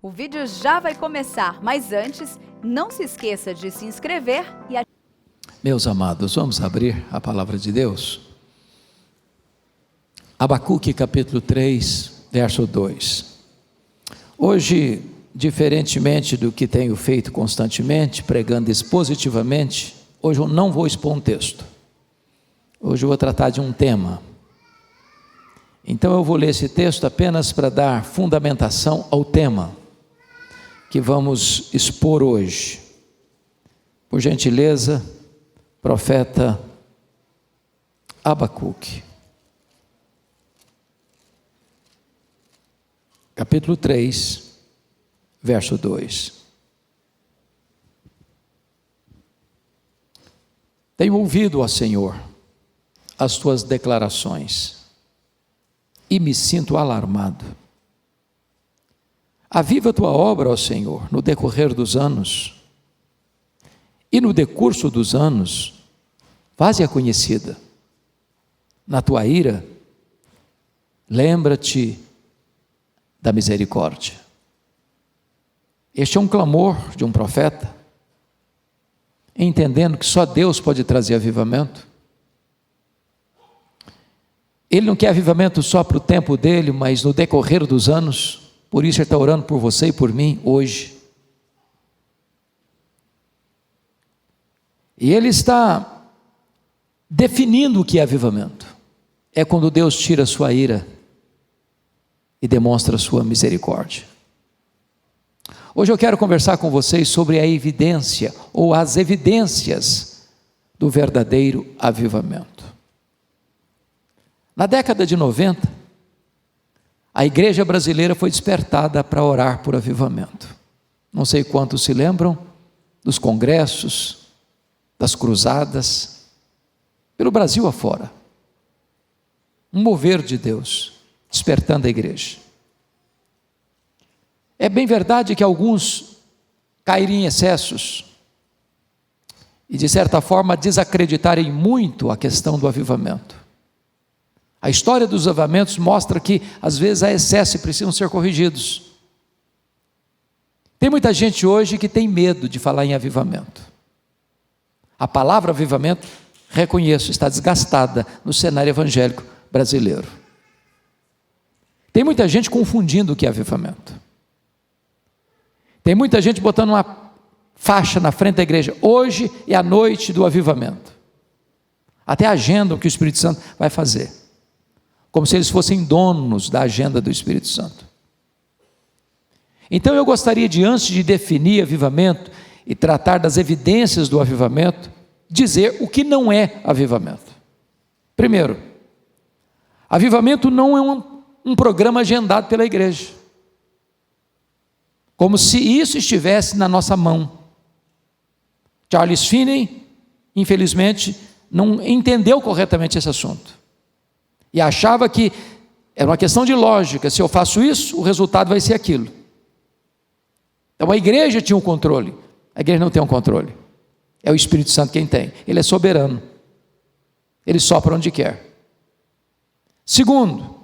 O vídeo já vai começar, mas antes, não se esqueça de se inscrever e Meus amados, vamos abrir a palavra de Deus. Abacuque capítulo 3, verso 2. Hoje, diferentemente do que tenho feito constantemente, pregando expositivamente, hoje eu não vou expor um texto. Hoje eu vou tratar de um tema. Então eu vou ler esse texto apenas para dar fundamentação ao tema que vamos expor hoje. Por gentileza, profeta Abacuque. Capítulo 3, verso 2. Tenho ouvido, ó Senhor, as tuas declarações e me sinto alarmado. Aviva a tua obra, ó Senhor, no decorrer dos anos, e no decurso dos anos, faze-a conhecida. Na tua ira, lembra-te da misericórdia. Este é um clamor de um profeta, entendendo que só Deus pode trazer avivamento. Ele não quer avivamento só para o tempo dele, mas no decorrer dos anos. Por isso ele está orando por você e por mim hoje. E ele está definindo o que é avivamento. É quando Deus tira a sua ira e demonstra a sua misericórdia. Hoje eu quero conversar com vocês sobre a evidência ou as evidências do verdadeiro avivamento. Na década de 90, a igreja brasileira foi despertada para orar por avivamento. Não sei quantos se lembram dos congressos, das cruzadas, pelo Brasil afora. Um mover de Deus, despertando a igreja. É bem verdade que alguns caíram em excessos e, de certa forma, desacreditarem muito a questão do avivamento. A história dos avivamentos mostra que, às vezes, há excessos e precisam ser corrigidos. Tem muita gente hoje que tem medo de falar em avivamento. A palavra avivamento, reconheço, está desgastada no cenário evangélico brasileiro. Tem muita gente confundindo o que é avivamento. Tem muita gente botando uma faixa na frente da igreja. Hoje é a noite do avivamento. Até agendam o que o Espírito Santo vai fazer. Como se eles fossem donos da agenda do Espírito Santo. Então eu gostaria de, antes de definir avivamento e tratar das evidências do avivamento, dizer o que não é avivamento. Primeiro, avivamento não é um programa agendado pela igreja, como se isso estivesse na nossa mão. Charles Finney, infelizmente, não entendeu corretamente esse assunto. E achava que era uma questão de lógica, se eu faço isso, o resultado vai ser aquilo. Então a igreja tinha um controle, a igreja não tem um controle, é o Espírito Santo quem tem, ele é soberano, ele sopra onde quer. Segundo,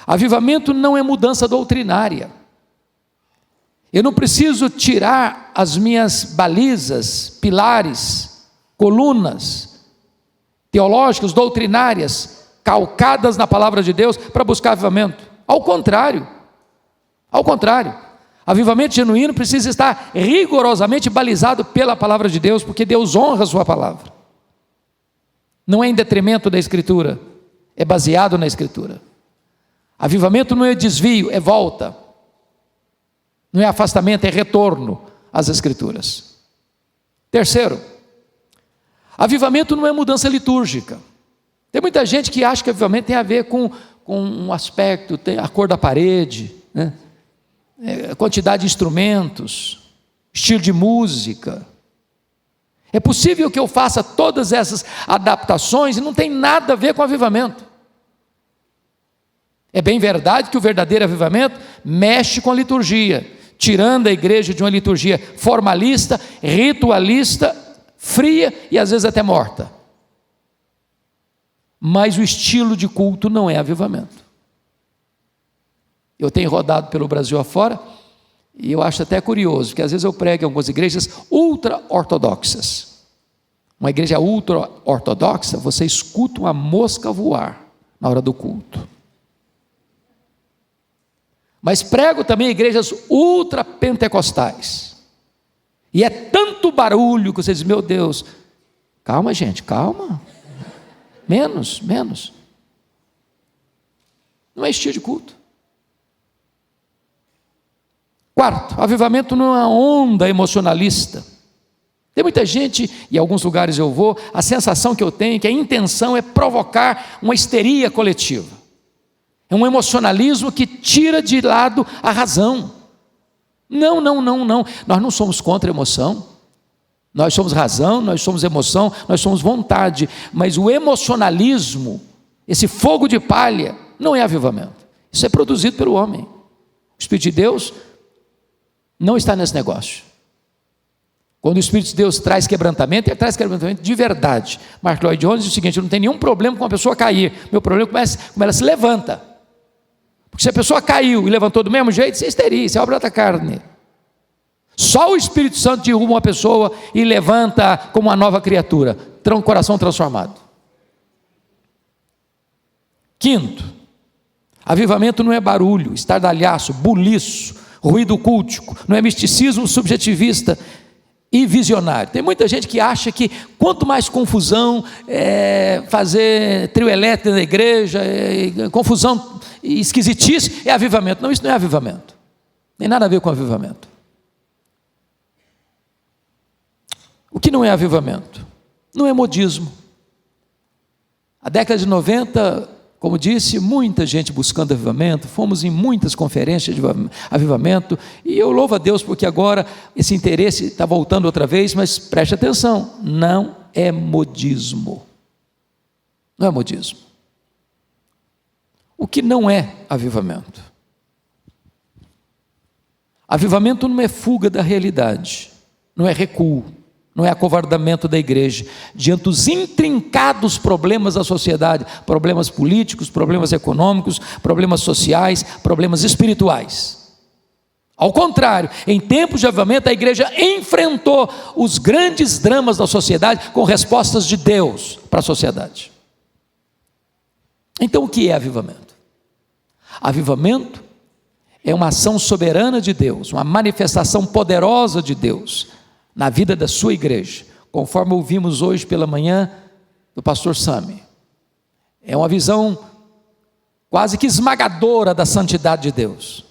avivamento não é mudança doutrinária. Eu não preciso tirar as minhas balizas, pilares, colunas teológicas, doutrinárias, calcadas na palavra de Deus para buscar avivamento. Ao contrário, avivamento genuíno precisa estar rigorosamente balizado pela palavra de Deus, porque Deus honra a sua palavra. Não é em detrimento da Escritura, é baseado na Escritura. Avivamento não é desvio, é volta. Não é afastamento, é retorno às Escrituras. Terceiro, avivamento não é mudança litúrgica. Tem muita gente que acha que avivamento tem a ver com um aspecto, tem a cor da parede, né? A quantidade de instrumentos, estilo de música. É possível que eu faça todas essas adaptações e não tem nada a ver com avivamento. É bem verdade que o verdadeiro avivamento mexe com a liturgia, tirando a igreja de uma liturgia formalista, ritualista, fria e às vezes até morta. Mas o estilo de culto não é avivamento. Eu tenho rodado pelo Brasil afora E eu acho até curioso, porque às vezes eu prego em algumas igrejas ultra-ortodoxas. Uma igreja ultra-ortodoxa, você escuta uma mosca voar na hora do culto. Mas prego também em igrejas ultra-pentecostais. E é tanto barulho que você diz, meu Deus, calma gente, calma. Menos. Não é estilo de culto. Quarto, avivamento não é uma onda emocionalista. Tem muita gente, e em alguns lugares eu vou, a sensação que eu tenho é que a intenção é provocar uma histeria coletiva. É um emocionalismo que tira de lado a razão. Não. Nós não somos contra a emoção. Nós somos razão, nós somos emoção, nós somos vontade. Mas o emocionalismo, esse fogo de palha, não é avivamento. Isso é produzido pelo homem. O Espírito de Deus não está nesse negócio. Quando o Espírito de Deus traz quebrantamento, ele traz quebrantamento de verdade. Mark Lloyd Jones diz o seguinte: eu não tenho nenhum problema com a pessoa cair. Meu problema é como ela se levanta. Porque se a pessoa caiu e levantou do mesmo jeito, isso é histeria, isso é obra da carne. Só o Espírito Santo derruba uma pessoa e levanta como uma nova criatura, coração transformado. Quinto, avivamento não é barulho, estardalhaço, buliço, ruído cultico, não é misticismo subjetivista e visionário. Tem muita gente que acha que quanto mais confusão, fazer trio elétrico na igreja, confusão e esquisitice, é avivamento. Não, isso não é avivamento. Tem nada a ver com avivamento. O que não é avivamento? Não é modismo. A década de 90, como disse, muita gente buscando avivamento, fomos em muitas conferências de avivamento, e eu louvo a Deus porque agora esse interesse está voltando outra vez, mas preste atenção, não é modismo. Não é modismo. O que não é avivamento? Avivamento não é fuga da realidade, não é recuo, não é acovardamento da igreja, diante dos intrincados problemas da sociedade, problemas políticos, problemas econômicos, problemas sociais, problemas espirituais. Ao contrário, em tempos de avivamento, a igreja enfrentou os grandes dramas da sociedade com respostas de Deus para a sociedade. Então, o que é avivamento? Avivamento é uma ação soberana de Deus, uma manifestação poderosa de Deus na vida da sua igreja, conforme ouvimos hoje pela manhã do pastor Sami. É uma visão quase que esmagadora da santidade de Deus,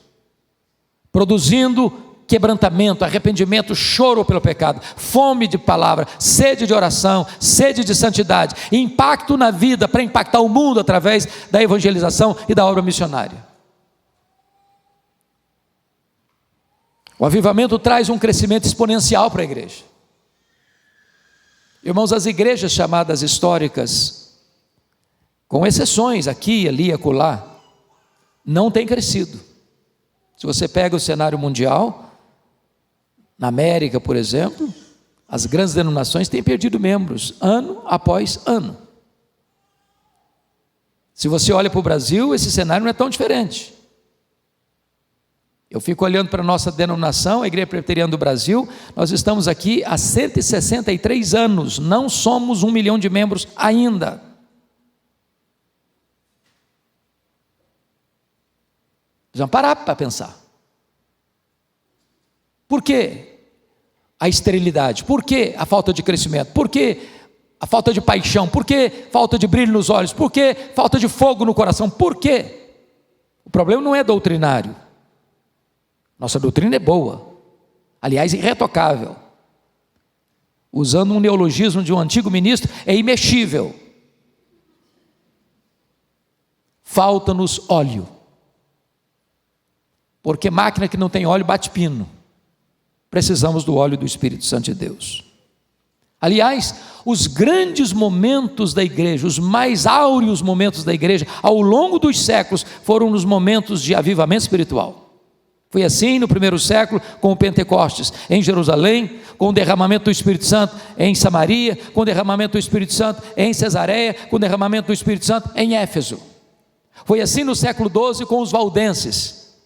produzindo quebrantamento, arrependimento, choro pelo pecado, fome de palavra, sede de oração, sede de santidade, impacto na vida para impactar o mundo através da evangelização e da obra missionária. O avivamento traz um crescimento exponencial para a igreja. Irmãos, as igrejas chamadas históricas, com exceções aqui, ali e acolá, não têm crescido. Se você pega o cenário mundial, na América, por exemplo, as grandes denominações têm perdido membros, ano após ano. Se você olha para o Brasil, esse cenário não é tão diferente. Eu fico olhando para a nossa denominação, a Igreja Presbiteriana do Brasil, nós estamos aqui há 163 anos, não somos 1 milhão de membros ainda. Já parar para pensar. Por que a esterilidade? Por que a falta de crescimento? Por que a falta de paixão? Por que falta de brilho nos olhos? Por que falta de fogo no coração? Por quê? O problema não é doutrinário. Nossa doutrina é boa, aliás, irretocável. Usando um neologismo de um antigo ministro, é imexível. Falta-nos óleo, porque máquina que não tem óleo bate pino. Precisamos do óleo do Espírito Santo de Deus. Aliás, os grandes momentos da igreja, os mais áureos momentos da igreja, ao longo dos séculos, foram nos momentos de avivamento espiritual. Foi assim no primeiro século com o Pentecostes em Jerusalém, com o derramamento do Espírito Santo em Samaria, com o derramamento do Espírito Santo em Cesareia, com o derramamento do Espírito Santo em Éfeso. Foi assim no século XII com os valdenses.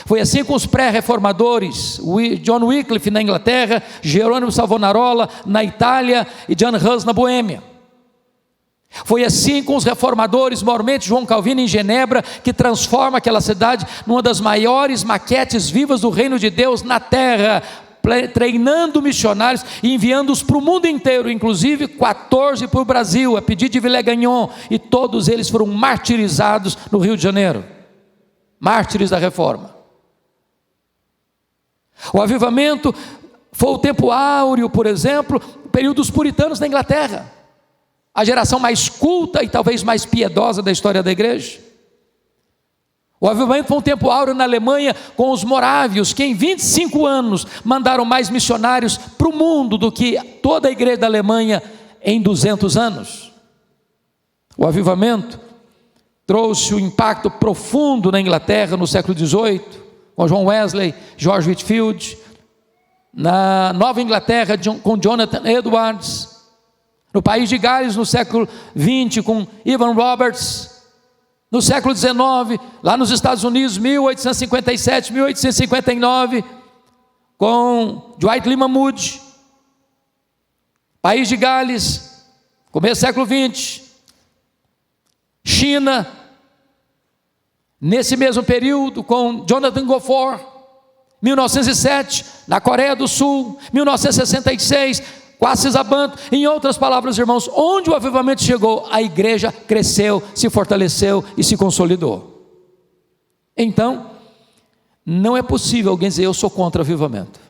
Foi assim com os pré-reformadores, John Wycliffe na Inglaterra, Jerônimo Savonarola na Itália e Jan Hus na Boêmia. Foi assim com os reformadores, maiormente João Calvino em Genebra, que transforma aquela cidade numa das maiores maquetes vivas do reino de Deus na terra, treinando missionários e enviando-os para o mundo inteiro, inclusive 14 para o Brasil, a pedido de Villegagnon, e todos eles foram martirizados no Rio de Janeiro, mártires da reforma. O avivamento foi o tempo áureo, por exemplo, período dos puritanos na Inglaterra, a geração mais culta e talvez mais piedosa da história da igreja. O avivamento foi um tempo áureo na Alemanha com os morávios, que em 25 anos mandaram mais missionários para o mundo do que toda a igreja da Alemanha em 200 anos. O avivamento trouxe um impacto profundo na Inglaterra no século XVIII, com John Wesley, George Whitefield, na Nova Inglaterra com Jonathan Edwards, no país de Gales no século XX com Evan Roberts, no século XIX, lá nos Estados Unidos, 1857, 1859, com Dwight Lyman Moody, país de Gales, começo do século XX, China, nesse mesmo período, com Jonathan Goforth, 1907, na Coreia do Sul, 1966, com Assis Abanto. Em outras palavras, irmãos, onde o avivamento chegou, a igreja cresceu, se fortaleceu e se consolidou. Então, não é possível alguém dizer eu sou contra o avivamento,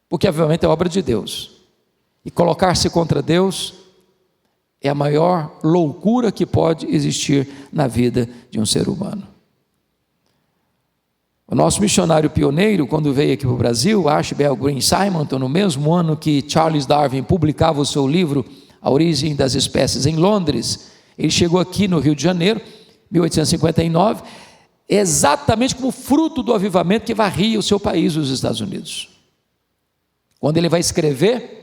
porque avivamento é obra de Deus, e colocar-se contra Deus é a maior loucura que pode existir na vida de um ser humano. O nosso missionário pioneiro, quando veio aqui para o Brasil, Archibald Green Simonton, no mesmo ano que Charles Darwin publicava o seu livro A Origem das Espécies em Londres, ele chegou aqui no Rio de Janeiro, 1859, exatamente como fruto do avivamento que varria o seu país, os Estados Unidos. Quando ele vai escrever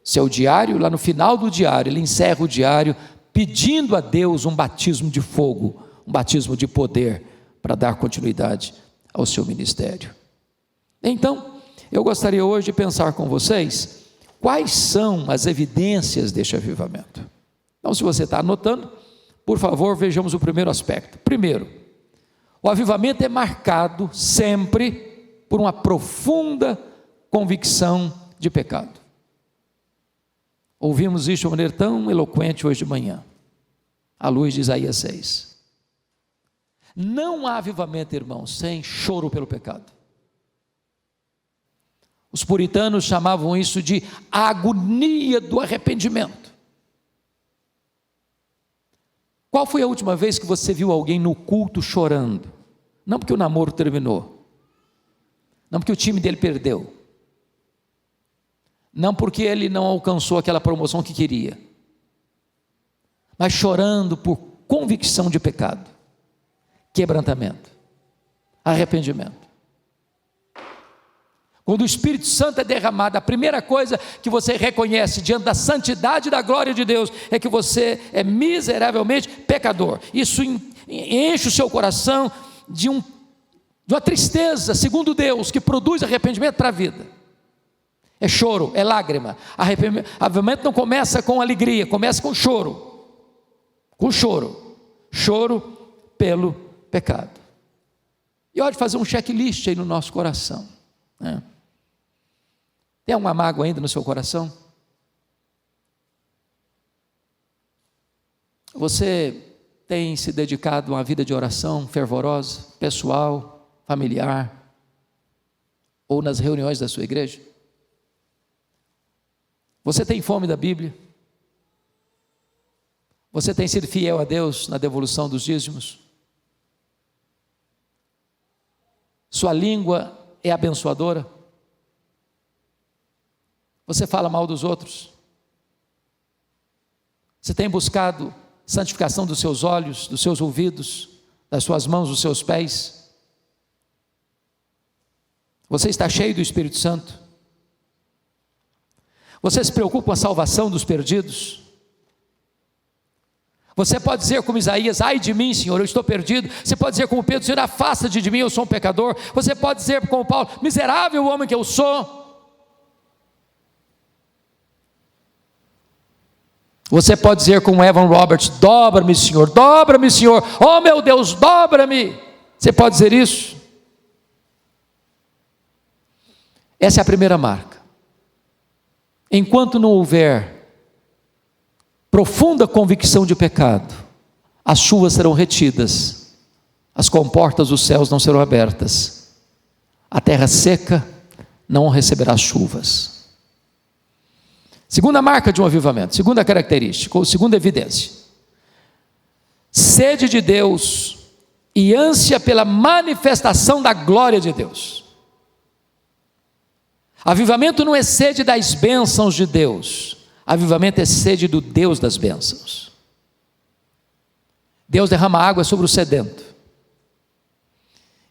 seu diário, lá no final do diário, ele encerra o diário pedindo a Deus um batismo de fogo, um batismo de poder, para dar continuidade ao seu ministério. Então, eu gostaria hoje de pensar com vocês quais são as evidências deste avivamento. Então, se você está anotando, por favor, vejamos o primeiro aspecto. Primeiro, o avivamento é marcado sempre por uma profunda convicção de pecado. Ouvimos isso de uma maneira tão eloquente hoje de manhã, à luz de Isaías 6. Não há avivamento, irmãos, sem choro pelo pecado. Os puritanos chamavam isso de agonia do arrependimento. Qual foi a última vez que você viu alguém no culto chorando? Não porque o namoro terminou, não porque o time dele perdeu, não porque ele não alcançou aquela promoção que queria, mas chorando por convicção de pecado, quebrantamento, arrependimento. Quando o Espírito Santo é derramado, a primeira coisa que você reconhece diante da santidade e da glória de Deus é que você é miseravelmente pecador. Isso enche o seu coração de uma tristeza, segundo Deus, que produz arrependimento para a vida. É choro, é lágrima. Avivamento não começa com alegria, começa com choro. Com choro. Choro pelo pecado. E hora de fazer um checklist aí no nosso coração, né? Tem uma mágoa ainda no seu coração? Você tem se dedicado a uma vida de oração fervorosa, pessoal, familiar, ou nas reuniões da sua igreja? Você tem fome da Bíblia? Você tem sido fiel a Deus na devolução dos dízimos? Sua língua é abençoadora? Você fala mal dos outros? Você tem buscado santificação dos seus olhos, dos seus ouvidos, das suas mãos, dos seus pés? Você está cheio do Espírito Santo? Você se preocupa com a salvação dos perdidos? Você pode dizer como Isaías: ai de mim, Senhor, eu estou perdido. Você pode dizer como Pedro: Senhor, afasta-te de mim, eu sou um pecador. Você pode dizer como Paulo: miserável homem que eu sou. Você pode dizer como Evan Roberts: dobra-me, Senhor, oh meu Deus, dobra-me. Você pode dizer isso? Essa é a primeira marca. Enquanto não houver profunda convicção de pecado, as chuvas serão retidas, as comportas dos céus não serão abertas, a terra seca não receberá chuvas. Segunda marca de um avivamento, segunda característica, ou segunda evidência: sede de Deus e ânsia pela manifestação da glória de Deus. Avivamento não é sede das bênçãos de Deus, avivamento é sede do Deus das bênçãos. Deus derrama água sobre o sedento,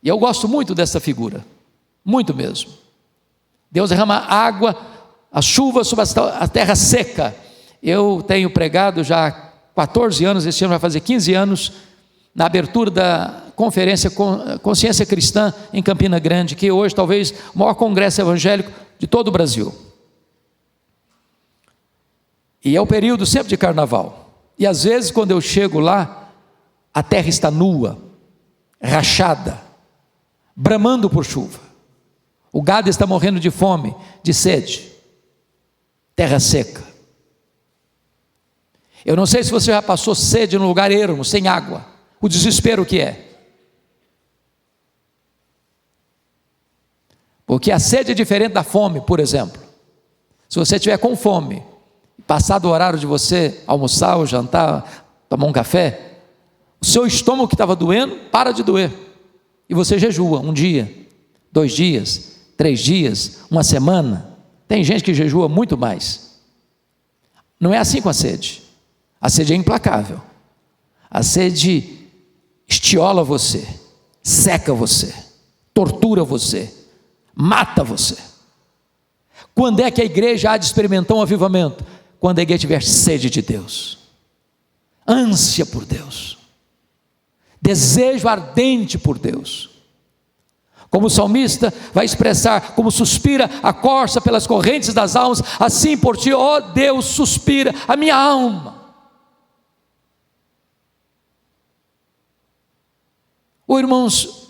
e eu gosto muito dessa figura, muito mesmo. Deus derrama água, a chuva sobre a terra seca. Eu tenho pregado já há 14 anos, este ano vai fazer 15 anos, na abertura da conferência Consciência Cristã em Campina Grande, que hoje talvez o maior congresso evangélico de todo o Brasil. E é o período sempre de carnaval, e às vezes quando eu chego lá, a terra está nua, rachada, bramando por chuva, o gado está morrendo de fome, de sede, terra seca. Eu não sei se você já passou sede num lugar ermo, sem água, o desespero que é. Porque a sede é diferente da fome, por exemplo. Se você estiver com fome, passado o horário de você almoçar ou jantar, tomar um café, o seu estômago que estava doendo, para de doer, e você jejua 1 dia, 2 dias, 3 dias, 1 semana. Tem gente que jejua muito mais. Não é assim com a sede. A sede é implacável. A sede estiola você, seca você, tortura você, mata você. Quando é que a igreja há de experimentar um avivamento? Quando a igreja tiver sede de Deus, ânsia por Deus, desejo ardente por Deus. Como o salmista vai expressar: como suspira a corça pelas correntes das almas, assim por ti, ó Deus, suspira a minha alma. Irmãos,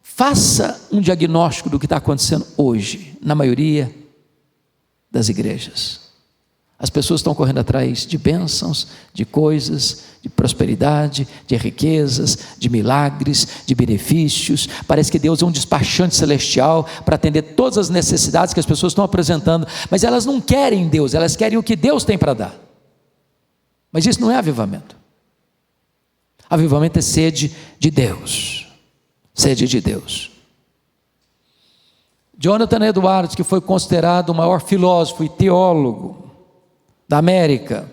faça um diagnóstico do que está acontecendo hoje, na maioria das igrejas. As pessoas estão correndo atrás de bênçãos, de coisas, de prosperidade, de riquezas, de milagres, de benefícios. Parece que Deus é um despachante celestial para atender todas as necessidades que as pessoas estão apresentando, mas elas não querem Deus, elas querem o que Deus tem para dar. Mas isso não é avivamento. Avivamento é sede de Deus. Sede de Deus. Jonathan Edwards, que foi considerado o maior filósofo e teólogo da América,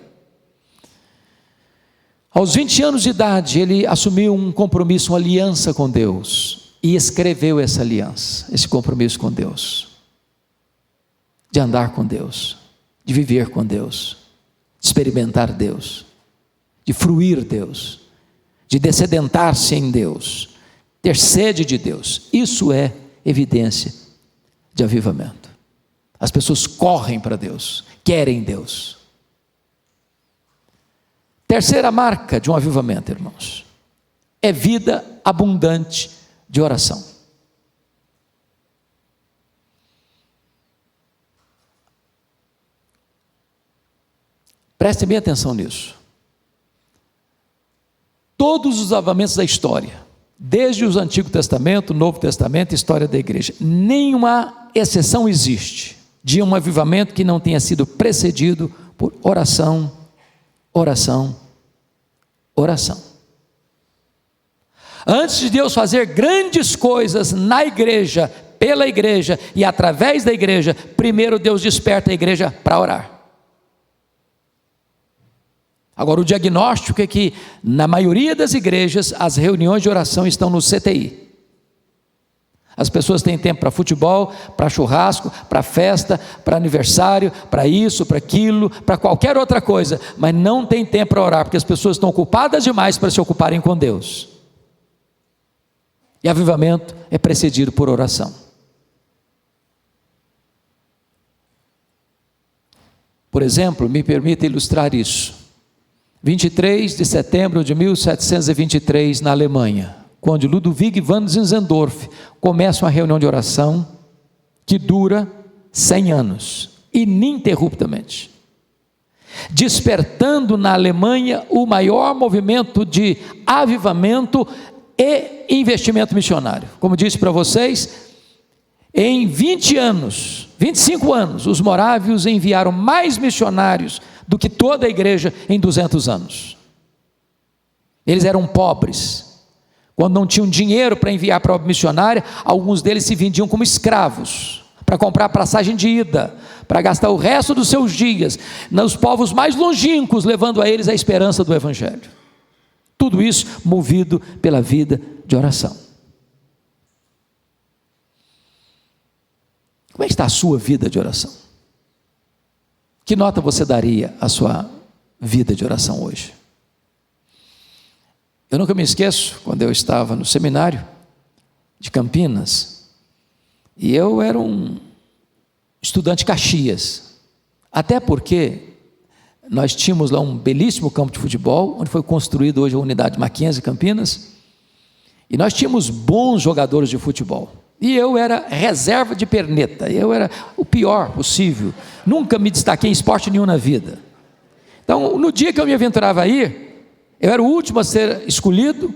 aos 20 anos de idade, ele assumiu um compromisso, uma aliança com Deus, e escreveu essa aliança, esse compromisso com Deus, de andar com Deus, de viver com Deus, de experimentar Deus, de fruir Deus, de descedentar-se em Deus, ter sede de Deus. Isso é evidência de avivamento. As pessoas correm para Deus, querem Deus. Terceira marca de um avivamento, irmãos, é vida abundante de oração. Prestem bem atenção nisso. Todos os avivamentos da história, desde o Antigo Testamento, Novo Testamento, história da igreja, nenhuma exceção existe de um avivamento que não tenha sido precedido por oração, oração, oração. Antes de Deus fazer grandes coisas na igreja, pela igreja e através da igreja, primeiro Deus desperta a igreja para orar. Agora, o diagnóstico é que, na maioria das igrejas, as reuniões de oração estão no CTI. As pessoas têm tempo para futebol, para churrasco, para festa, para aniversário, para isso, para aquilo, para qualquer outra coisa, mas não tem tempo para orar, porque as pessoas estão ocupadas demais para se ocuparem com Deus. E avivamento é precedido por oração. Por exemplo, me permita ilustrar isso. 23 de setembro de 1723, na Alemanha, quando Ludwig van Zinzendorf começa uma reunião de oração que dura 100 anos, ininterruptamente, despertando na Alemanha o maior movimento de avivamento e investimento missionário. Como disse para vocês, em 25 anos, os morávios enviaram mais missionários do que toda a igreja em 200 anos. Eles eram pobres. Quando não tinham dinheiro para enviar para a obra missionária, alguns deles se vendiam como escravos, para comprar passagem de ida, para gastar o resto dos seus dias nos povos mais longínquos, levando a eles a esperança do Evangelho. Tudo isso movido pela vida de oração. Como é que está a sua vida de oração? Que nota você daria à sua vida de oração hoje? Eu nunca me esqueço, quando eu estava no seminário de Campinas, e eu era um estudante Caxias, até porque nós tínhamos lá um belíssimo campo de futebol, onde foi construído hoje a unidade Mackenzie Campinas, e nós tínhamos bons jogadores de futebol, e eu era reserva de perneta, eu era o pior possível, nunca me destaquei em esporte nenhum na vida. Então, no dia que eu me aventurava a ir, eu era o último a ser escolhido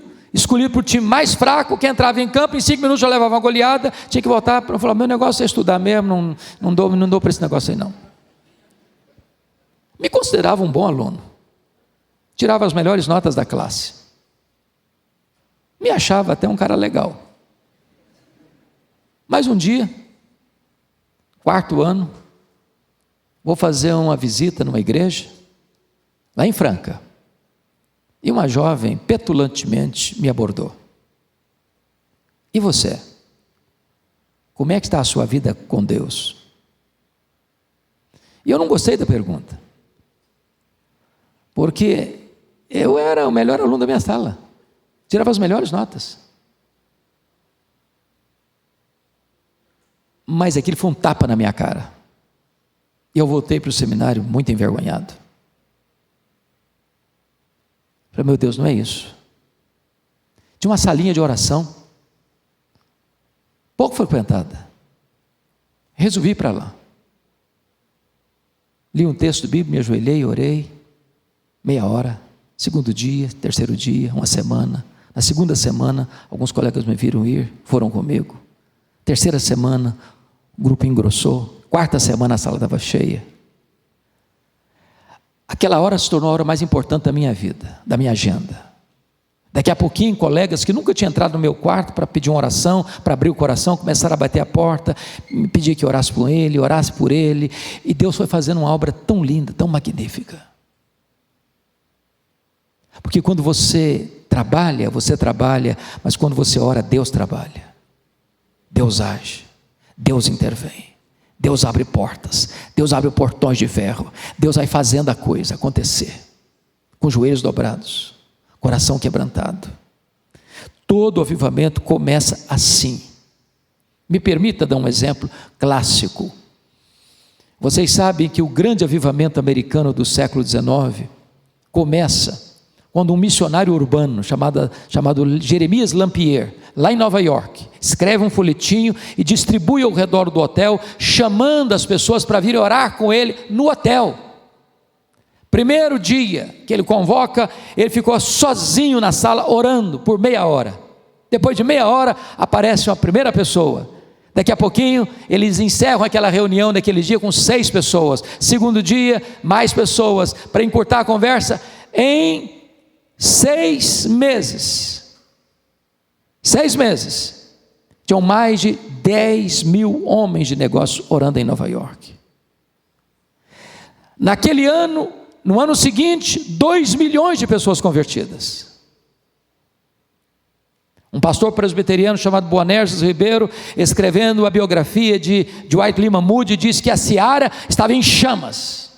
para o time mais fraco, que entrava em campo, em 5 minutos já levava uma goleada, tinha que voltar para falar, meu negócio é estudar mesmo, não dou para esse negócio aí não. Me considerava um bom aluno, tirava as melhores notas da classe, me achava até um cara legal. Mas um dia, 4º ano, vou fazer uma visita numa igreja, lá em Franca, e uma jovem petulantemente me abordou. E você? Como é que está a sua vida com Deus? E eu não gostei da pergunta, porque eu era o melhor aluno da minha sala, tirava as melhores notas. Mas aquilo foi um tapa na minha cara. E eu voltei para o seminário muito envergonhado. Falei, meu Deus, não é isso. Tinha uma salinha de oração, pouco frequentada. Resolvi ir para lá. Li um texto bíblico, me ajoelhei, orei, meia hora, segundo dia, terceiro dia, uma semana. Na segunda semana, alguns colegas me viram ir, foram comigo. Terceira semana, o grupo engrossou. Quarta semana, a sala estava cheia. Aquela hora se tornou a hora mais importante da minha vida, da minha agenda. Daqui a pouquinho, colegas que nunca tinham entrado no meu quarto para pedir uma oração, para abrir o coração, começaram a bater a porta, me pedir que orasse por ele, e Deus foi fazendo uma obra tão linda, tão magnífica. Porque quando você trabalha, mas quando você ora, Deus trabalha, Deus age, Deus intervém. Deus abre portas, Deus abre portões de ferro, Deus vai fazendo a coisa acontecer, com joelhos dobrados, coração quebrantado. Todo avivamento começa assim. Me permita dar um exemplo clássico. Vocês sabem que o grande avivamento americano do século XIX começa quando um missionário urbano chamado Jeremias Lampier, lá em Nova York, escreve um folhetinho e distribui ao redor do hotel, chamando as pessoas para virem orar com ele no hotel. Primeiro dia que ele convoca, ele ficou sozinho na sala orando por meia hora. Depois de meia hora aparece uma primeira pessoa. Daqui a pouquinho eles encerram aquela reunião daquele dia com 6 pessoas. Segundo dia, mais pessoas, para encurtar a conversa. Em 6 meses, tinham mais de 10 mil homens de negócio orando em Nova York. Naquele ano, no ano seguinte, 2 milhões de pessoas convertidas. Um pastor presbiteriano chamado Boanerges Ribeiro, escrevendo a biografia de Dwight Lyman Moody, diz que a seara estava em chamas.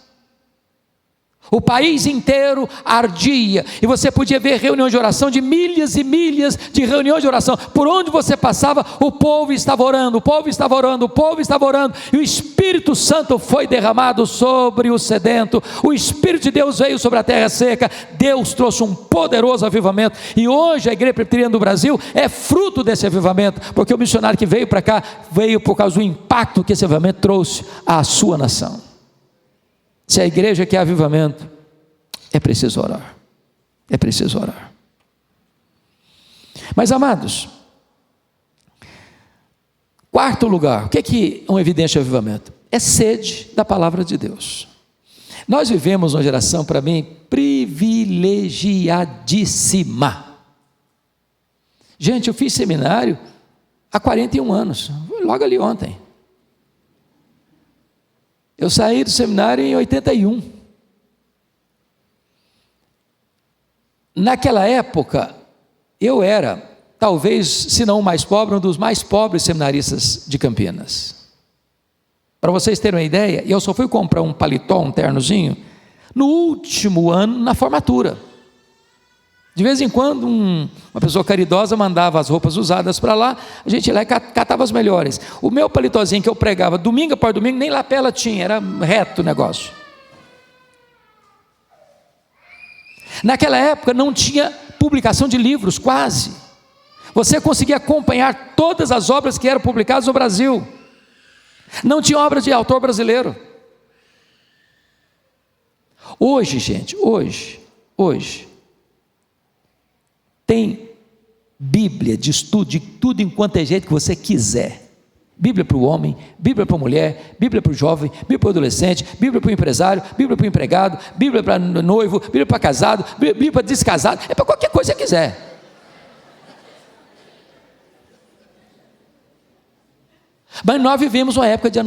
O país inteiro ardia, e você podia ver reuniões de oração, de milhas e milhas de reuniões de oração. Por onde você passava, o povo estava orando, o povo estava orando, o povo estava orando, e o Espírito Santo foi derramado sobre o sedento. O Espírito de Deus veio sobre a terra seca. Deus trouxe um poderoso avivamento, e hoje a Igreja Presbiteriana do Brasil é fruto desse avivamento, porque o missionário que veio para cá, veio por causa do impacto que esse avivamento trouxe à sua nação. Se a igreja quer avivamento, é preciso orar. É preciso orar. Mas, amados, quarto lugar, o que é uma evidência de avivamento? É sede da palavra de Deus. Nós vivemos uma geração, para mim, privilegiadíssima. Gente, eu fiz seminário há 41 anos, logo ali ontem. Eu saí do seminário em 81. Naquela época, eu era, talvez, se não o mais pobre, um dos mais pobres seminaristas de Campinas. Para vocês terem uma ideia, eu só fui comprar um paletó, um ternozinho, no último ano, na formatura. De vez em quando, uma pessoa caridosa mandava as roupas usadas para lá, a gente ia lá e catava as melhores. O meu paletózinho que eu pregava domingo após domingo, nem lapela tinha, era reto o negócio. Naquela época não tinha publicação de livros, quase. Você conseguia acompanhar todas as obras que eram publicadas no Brasil. Não tinha obras de autor brasileiro. Hoje, gente, hoje, tem Bíblia de estudo, de tudo enquanto é jeito que você quiser. Bíblia para o homem, Bíblia para a mulher, Bíblia para o jovem, Bíblia para o adolescente, Bíblia para o empresário, Bíblia para o empregado, Bíblia para o noivo, Bíblia para casado, Bíblia para descasado, é para qualquer coisa que você quiser. Mas nós vivemos uma época de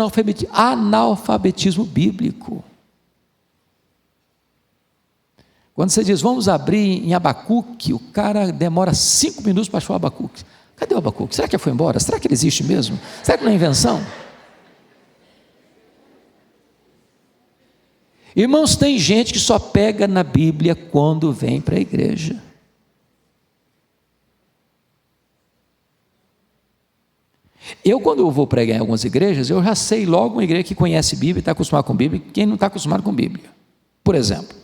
analfabetismo bíblico. Quando você diz, vamos abrir em Abacuque, o cara demora 5 minutos para achar o Abacuque. Cadê o Abacuque? Será que ele foi embora? Será que ele existe mesmo? Será que não é invenção? Irmãos, tem gente que só pega na Bíblia quando vem para a igreja. Eu, quando eu vou pregar em algumas igrejas, eu já sei logo uma igreja que conhece Bíblia, está acostumada com Bíblia, e quem não está acostumado com Bíblia. Por exemplo,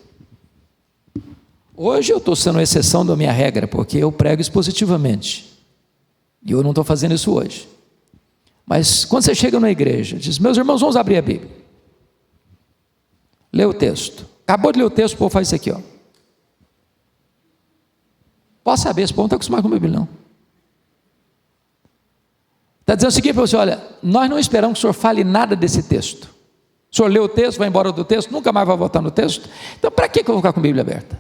hoje eu estou sendo exceção da minha regra, porque eu prego expositivamente, e eu não estou fazendo isso hoje. Mas quando você chega na igreja, diz, meus irmãos, vamos abrir a Bíblia. Lê o texto. Acabou de ler o texto, o povo faz isso aqui, ó. Posso saber, esse povo não está acostumado com a Bíblia, não. Está dizendo o seguinte para você, olha, nós não esperamos que o senhor fale nada desse texto. O senhor lê o texto, vai embora do texto, nunca mais vai voltar no texto. Então, para que eu vou ficar com a Bíblia aberta?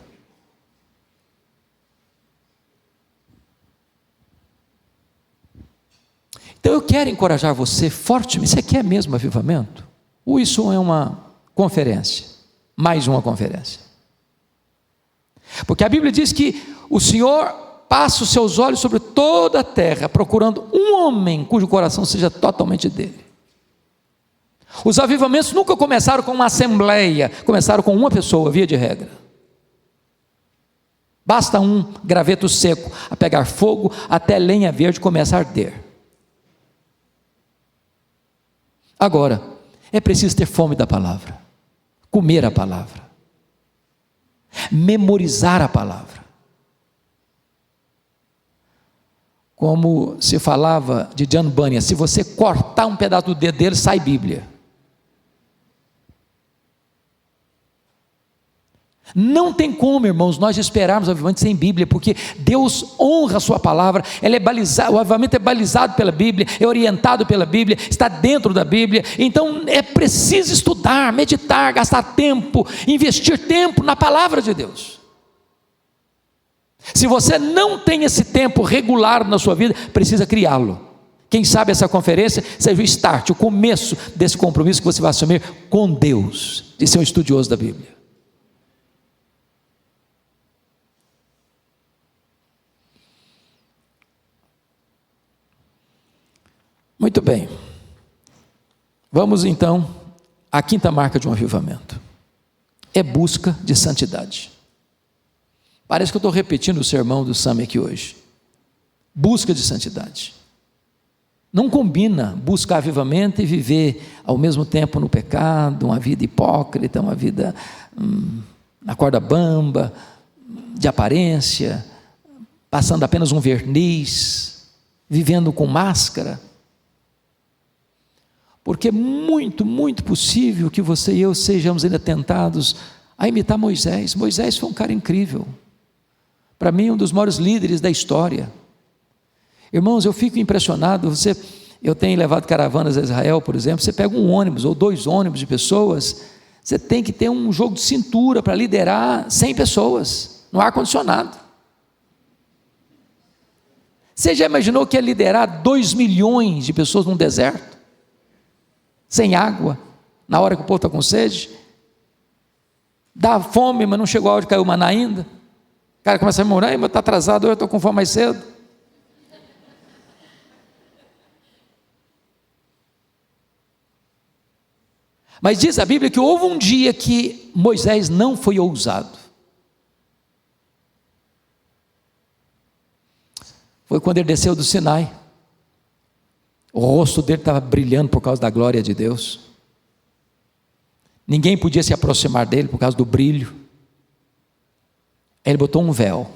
Então eu quero encorajar você fortemente. Você quer mesmo avivamento? Ou isso é uma conferência? Mais uma conferência. Porque a Bíblia diz que o Senhor passa os seus olhos sobre toda a terra, procurando um homem cujo coração seja totalmente dele. Os avivamentos nunca começaram com uma assembleia, começaram com uma pessoa, via de regra. Basta um graveto seco a pegar fogo, até lenha verde começa a arder. Agora, é preciso ter fome da palavra, comer a palavra, memorizar a palavra. Como se falava de John Bunyan, se você cortar um pedaço do dedo dele, sai Bíblia. Não tem como, irmãos, nós esperarmos o avivamento sem Bíblia, porque Deus honra a sua palavra, ela é balizada, o avivamento é balizado pela Bíblia, é orientado pela Bíblia, está dentro da Bíblia. Então é preciso estudar, meditar, gastar tempo, investir tempo na palavra de Deus. Se você não tem esse tempo regular na sua vida, precisa criá-lo. Quem sabe essa conferência seja o start, o começo desse compromisso que você vai assumir com Deus, de ser um estudioso da Bíblia. Muito bem. Vamos então à quinta marca de um avivamento. É busca de santidade. Parece que eu estou repetindo o sermão do Sam aqui hoje. Busca de santidade. Não combina buscar avivamento e viver ao mesmo tempo no pecado, uma vida hipócrita, uma vida na corda bamba, de aparência, passando apenas um verniz, vivendo com máscara. Porque é muito, muito possível que você e eu sejamos ainda tentados a imitar Moisés. Moisés foi um cara incrível. Para mim, um dos maiores líderes da história. Irmãos, eu fico impressionado. Eu tenho levado caravanas a Israel, por exemplo. Você pega um ônibus ou 2 ônibus de pessoas, você tem que ter um jogo de cintura para liderar 100 pessoas no ar-condicionado. Você já imaginou que é liderar 2 milhões de pessoas num deserto? Sem água, na hora que o povo está com sede? Dá fome, mas não chegou a hora de cair o maná ainda. O cara começa a murmurar, mas está atrasado, eu estou com fome mais cedo. Mas diz a Bíblia que houve um dia que Moisés não foi ousado. Foi quando ele desceu do Sinai. O rosto dele estava brilhando por causa da glória de Deus. Ninguém podia se aproximar dele por causa do brilho. Aí ele botou um véu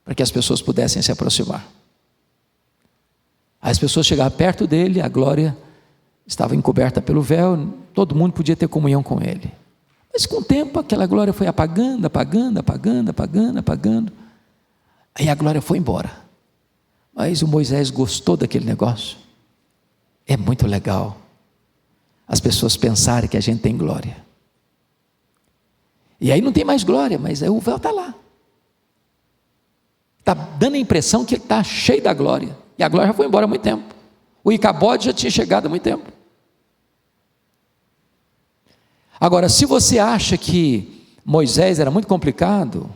para que as pessoas pudessem se aproximar. As pessoas chegavam perto dele, a glória estava encoberta pelo véu, todo mundo podia ter comunhão com ele. Mas com o tempo aquela glória foi apagando. Aí a glória foi embora. Mas o Moisés gostou daquele negócio. É muito legal as pessoas pensarem que a gente tem glória. E aí não tem mais glória, mas aí o véu está lá. Está dando a impressão que ele está cheio da glória. E a glória já foi embora há muito tempo. O Icabode já tinha chegado há muito tempo. Agora, se você acha que Moisés era muito complicado,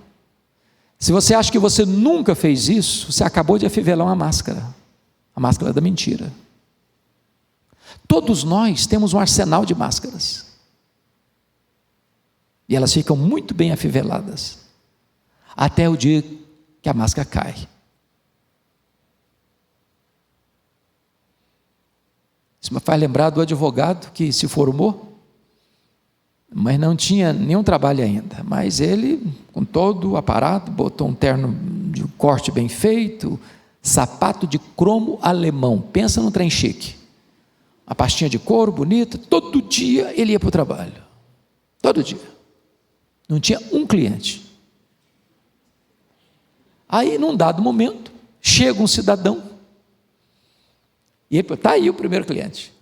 se você acha que você nunca fez isso, você acabou de afivelar uma máscara, a máscara da mentira. Todos nós temos um arsenal de máscaras, e elas ficam muito bem afiveladas, até o dia que a máscara cai. Isso me faz lembrar do advogado que se formou, mas não tinha nenhum trabalho ainda, mas ele, com todo o aparato, botou um terno de corte bem feito, sapato de cromo alemão, pensa num trem chique, a pastinha de couro bonita, todo dia ele ia para o trabalho, todo dia, não tinha um cliente. Aí num dado momento, chega um cidadão, e está aí o primeiro cliente.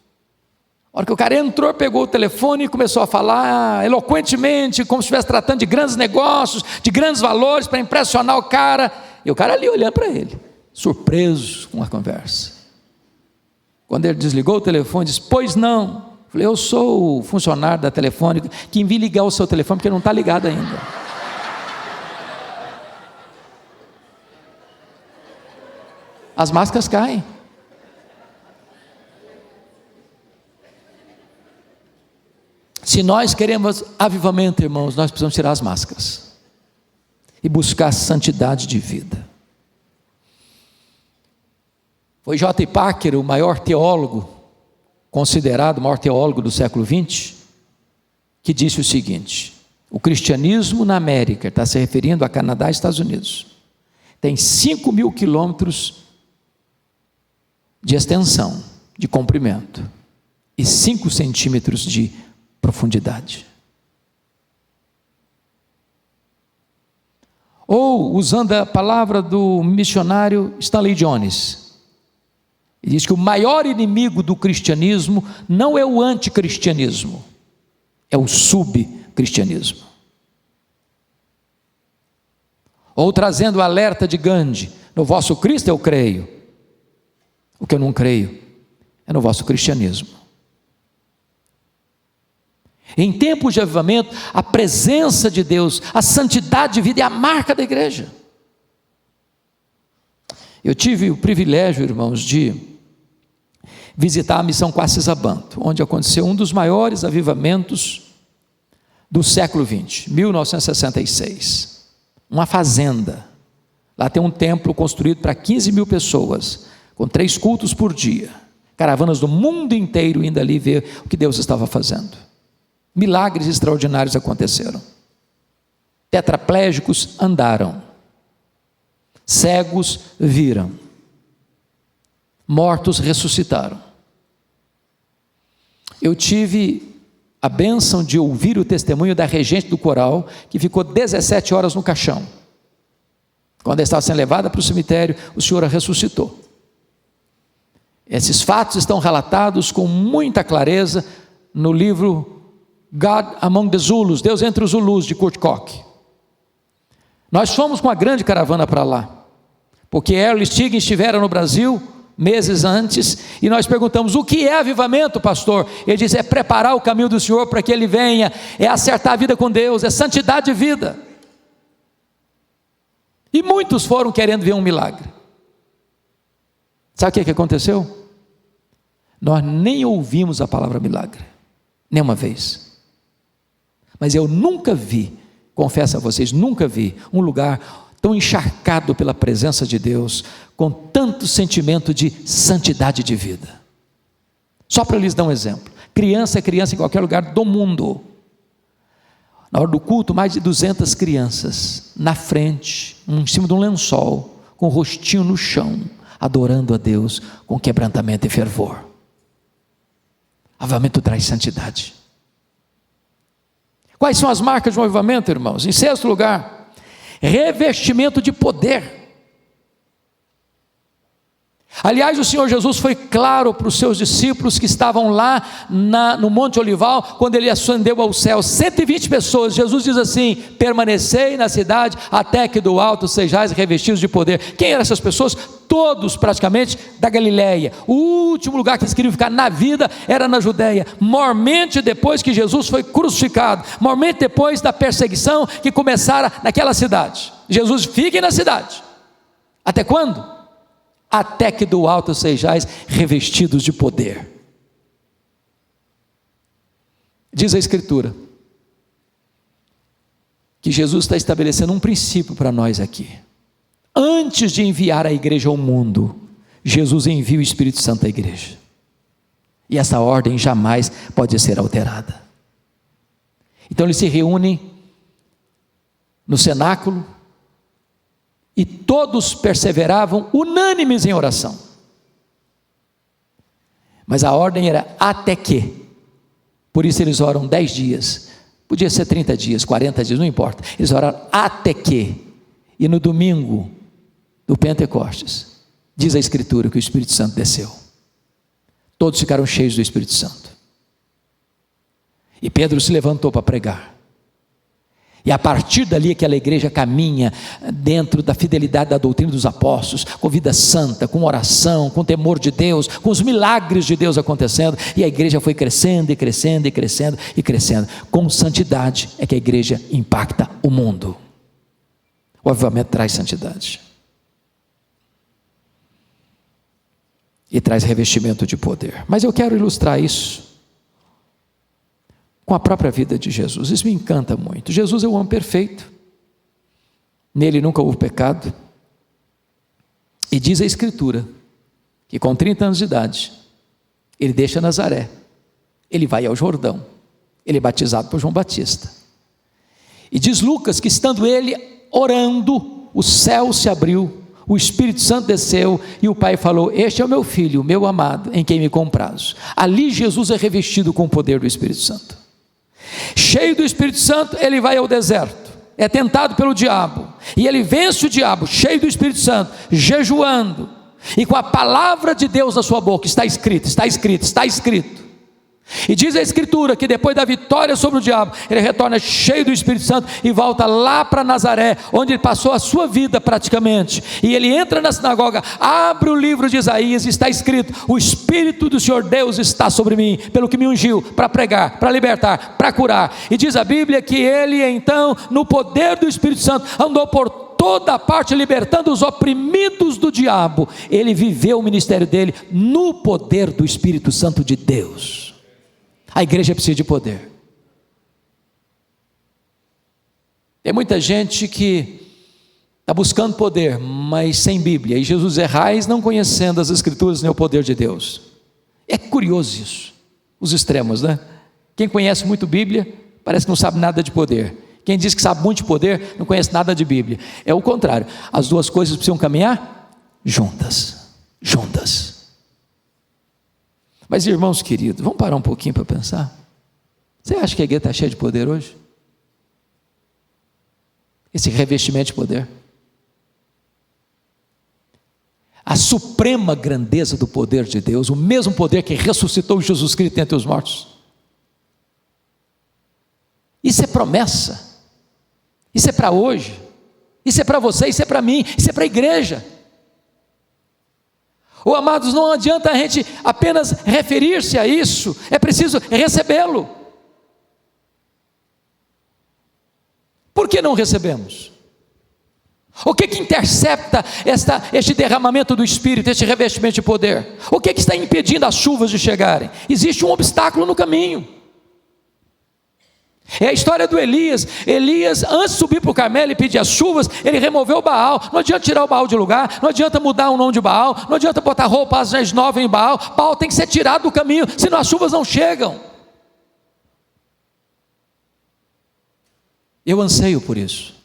A hora que o cara entrou, pegou o telefone e começou a falar eloquentemente, como se estivesse tratando de grandes negócios, de grandes valores, para impressionar o cara. E o cara ali olhando para ele, surpreso com a conversa. Quando ele desligou o telefone, disse: pois não. Eu falei: eu sou o funcionário da Telefônica que envia ligar o seu telefone porque não está ligado ainda. As máscaras caem. Se nós queremos avivamento, irmãos, nós precisamos tirar as máscaras e buscar santidade de vida. Foi J. Packer, o maior teólogo, considerado o maior teólogo do século XX, que disse o seguinte: o cristianismo na América, está se referindo a Canadá e Estados Unidos, tem 5.000 quilômetros de extensão, de comprimento, e 5 centímetros de profundidade. Ou, usando a palavra do missionário Stanley Jones, ele diz que o maior inimigo do cristianismo não é o anticristianismo, é o subcristianismo. Ou, trazendo o alerta de Gandhi: no vosso Cristo eu creio, o que eu não creio é no vosso cristianismo. Em tempos de avivamento, a presença de Deus, a santidade de vida é a marca da igreja. Eu tive o privilégio, irmãos, de visitar a missão Quacisabanto, onde aconteceu um dos maiores avivamentos do século XX, 1966. Uma fazenda. Lá tem um templo construído para 15 mil pessoas, com 3 cultos por dia. Caravanas do mundo inteiro indo ali ver o que Deus estava fazendo. Milagres extraordinários aconteceram. Tetraplégicos andaram. Cegos viram. Mortos ressuscitaram. Eu tive a bênção de ouvir o testemunho da regente do coral, que ficou 17 horas no caixão. Quando ela estava sendo levada para o cemitério, o Senhor a ressuscitou. Esses fatos estão relatados com muita clareza no livro God Among the Zulus, Deus entre os Zulus, de Kurt Koch. Nós fomos com uma grande caravana para lá, porque Erle Stiggins estivera no Brasil meses antes, e nós perguntamos: o que é avivamento, pastor? Ele disse: é preparar o caminho do Senhor para que Ele venha, é acertar a vida com Deus, é santidade de vida. E muitos foram querendo ver um milagre. Sabe o que aconteceu? Nós nem ouvimos a palavra milagre, nem uma vez. Mas eu nunca vi, confesso a vocês, nunca vi um lugar tão encharcado pela presença de Deus, com tanto sentimento de santidade de vida. Só para lhes dar um exemplo: criança é criança em qualquer lugar do mundo. Na hora do culto, mais de 200 crianças, na frente, em cima de um lençol, com o rostinho no chão, adorando a Deus com quebrantamento e fervor. Avivamento traz santidade. Quais são as marcas de um avivamento, irmãos? Em sexto lugar, revestimento de poder. Aliás, o Senhor Jesus foi claro para os seus discípulos que estavam lá no Monte Olival, quando Ele ascendeu ao céu, 120 pessoas, Jesus diz assim: permanecei na cidade, até que do alto sejais revestidos de poder. Quem eram essas pessoas? Todos praticamente da Galileia. O último lugar que eles queriam ficar na vida era na Judéia, mormente depois que Jesus foi crucificado, mormente depois da perseguição que começara naquela cidade. Jesus: fiquem na cidade. Até quando? Até que do alto sejais revestidos de poder. Diz a Escritura que Jesus está estabelecendo um princípio para nós aqui. Antes de enviar a igreja ao mundo, Jesus envia o Espírito Santo à igreja, e essa ordem jamais pode ser alterada. Então eles se reúnem no cenáculo, e todos perseveravam unânimes em oração. Mas a ordem era até que. Por isso eles oram 10 dias. Podia ser 30 dias, 40 dias, não importa. Eles oraram até que. E no domingo do Pentecostes, diz a Escritura que o Espírito Santo desceu. Todos ficaram cheios do Espírito Santo. E Pedro se levantou para pregar. E a partir dali aquela igreja caminha dentro da fidelidade da doutrina dos apóstolos, com vida santa, com oração, com temor de Deus, com os milagres de Deus acontecendo, e a igreja foi crescendo e crescendo e crescendo e crescendo. Com santidade é que a igreja impacta o mundo. O avivamento traz santidade e traz revestimento de poder. Mas eu quero ilustrar isso com a própria vida de Jesus. Isso me encanta muito. Jesus é o homem perfeito, nele nunca houve pecado, e diz a Escritura que com 30 anos de idade ele deixa Nazaré, ele vai ao Jordão, ele é batizado por João Batista, e diz Lucas que estando ele orando, o céu se abriu, o Espírito Santo desceu, e o Pai falou: este é o meu Filho, o meu amado, em quem me comprazo. Ali Jesus é revestido com o poder do Espírito Santo. Cheio do Espírito Santo, ele vai ao deserto, é tentado pelo diabo, e ele vence o diabo, cheio do Espírito Santo, jejuando, e com a palavra de Deus na sua boca. Está escrito, está escrito, está escrito. E diz a Escritura que depois da vitória sobre o diabo, ele retorna cheio do Espírito Santo e volta lá para Nazaré, onde ele passou a sua vida praticamente. E ele entra na sinagoga, abre o livro de Isaías, e está escrito: o Espírito do Senhor Deus está sobre mim, pelo que me ungiu para pregar, para libertar, para curar. E diz a Bíblia que ele então, no poder do Espírito Santo, andou por toda parte, libertando os oprimidos do diabo. Ele viveu o ministério dele no poder do Espírito Santo de Deus. A igreja precisa de poder. Tem muita gente que está buscando poder, mas sem Bíblia. E Jesus errais, não conhecendo as Escrituras nem o poder de Deus. É curioso isso. Os extremos, né? Quem conhece muito Bíblia, parece que não sabe nada de poder. Quem diz que sabe muito de poder, não conhece nada de Bíblia. É o contrário. As duas coisas precisam caminhar juntas. Juntas. Mas, irmãos queridos, vamos parar um pouquinho para pensar? Você acha que a igreja está cheia de poder hoje? Esse revestimento de poder. A suprema grandeza do poder de Deus, o mesmo poder que ressuscitou Jesus Cristo dentre os mortos. Isso é promessa. Isso é para hoje. Isso é para você, isso é para mim, isso é para a igreja. Oh, amados, não adianta a gente apenas referir-se a isso, é preciso recebê-lo. Por que não recebemos? O que intercepta este derramamento do Espírito, este revestimento de poder? O que está impedindo as chuvas de chegarem? Existe um obstáculo no caminho. É a história do Elias. Elias, antes de subir para o Carmelo e pedir as chuvas, ele removeu o Baal. Não adianta tirar o Baal de lugar, não adianta mudar o nome de Baal, não adianta botar roupas novas em Baal. Baal tem que ser tirado do caminho, senão as chuvas não chegam. Eu anseio por isso.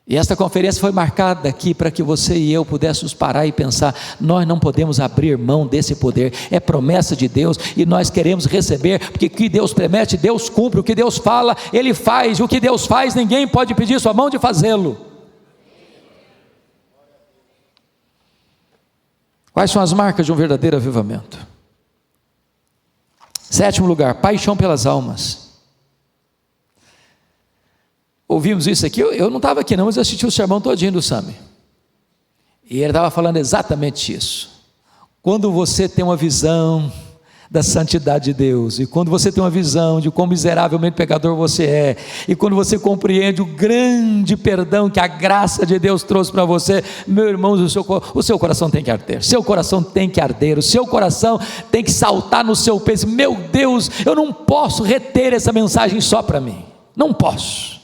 E esta conferência foi marcada aqui para que você e eu pudéssemos parar e pensar: nós não podemos abrir mão desse poder, é promessa de Deus e nós queremos receber, porque o que Deus promete, Deus cumpre, o que Deus fala, Ele faz, o que Deus faz, ninguém pode pedir sua mão de fazê-lo. Quais são as marcas de um verdadeiro avivamento? 7º lugar, paixão pelas almas. Ouvimos isso aqui, eu não estava aqui não, mas eu assisti o sermão todinho do Sami. E ele estava falando exatamente isso. Quando você tem uma visão da santidade de Deus, e quando você tem uma visão de quão miseravelmente pecador você é, e quando você compreende o grande perdão que a graça de Deus trouxe para você, meu irmão, o seu coração tem que arder, seu coração tem que arder, o seu coração tem que saltar no seu peito. Meu Deus, eu não posso reter essa mensagem só para mim, não posso.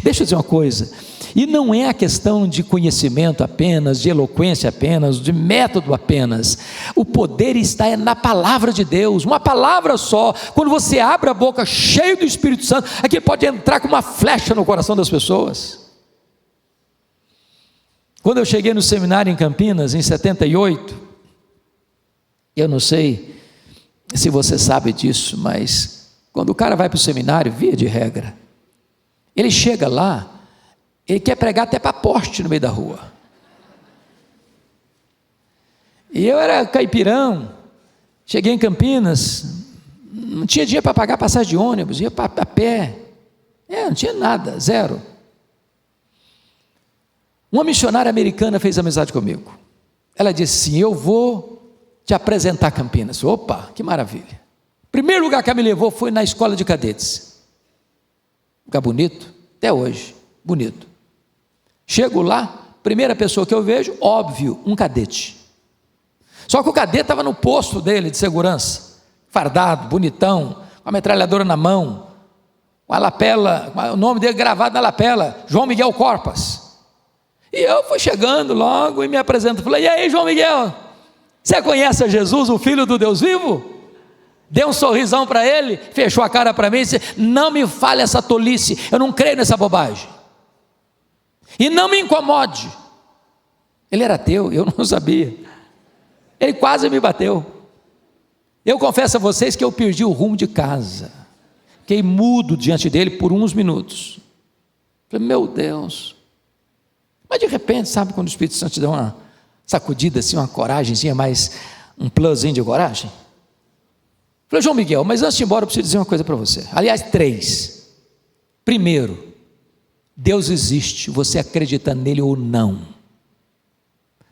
Deixa eu dizer uma coisa, e não é a questão de conhecimento apenas, de eloquência apenas, de método apenas. O poder está na palavra de Deus, uma palavra só. Quando você abre a boca cheio do Espírito Santo, aquilo pode entrar com uma flecha no coração das pessoas. Quando eu cheguei no seminário em Campinas, em 78, eu não sei se você sabe disso, mas quando o cara vai para o seminário, via de regra, ele chega lá, ele quer pregar até para poste no meio da rua. E eu era caipirão, cheguei em Campinas, não tinha dinheiro para pagar passagem de ônibus, ia a pé, não tinha nada, zero. Uma missionária americana fez amizade comigo. Ela disse assim: eu vou te apresentar Campinas. Opa, que maravilha. Primeiro lugar que ela me levou foi na escola de cadetes. Lugar bonito, até hoje, bonito. Chego lá, primeira pessoa que eu vejo, óbvio, um cadete. Só que o cadete estava no posto dele de segurança, fardado, bonitão, com a metralhadora na mão, com a lapela, o nome dele gravado na lapela, João Miguel Corpas. E eu fui chegando logo e me apresento, falei: e aí, João Miguel, você conhece a Jesus, o Filho do Deus vivo? Deu um sorrisão para ele, fechou a cara para mim e disse: não me fale essa tolice, eu não creio nessa bobagem, e não me incomode. Ele era ateu, eu não sabia, ele quase me bateu. Eu confesso a vocês que eu perdi o rumo de casa, fiquei mudo diante dele por uns minutos. Falei: meu Deus. Mas de repente, sabe quando o Espírito Santo te dá uma sacudida assim, uma coragemzinha, mais um plusinho de coragem? Falei: João Miguel, mas antes de ir embora eu preciso dizer uma coisa para você. Aliás, 3. Primeiro, Deus existe, você acredita nele ou não.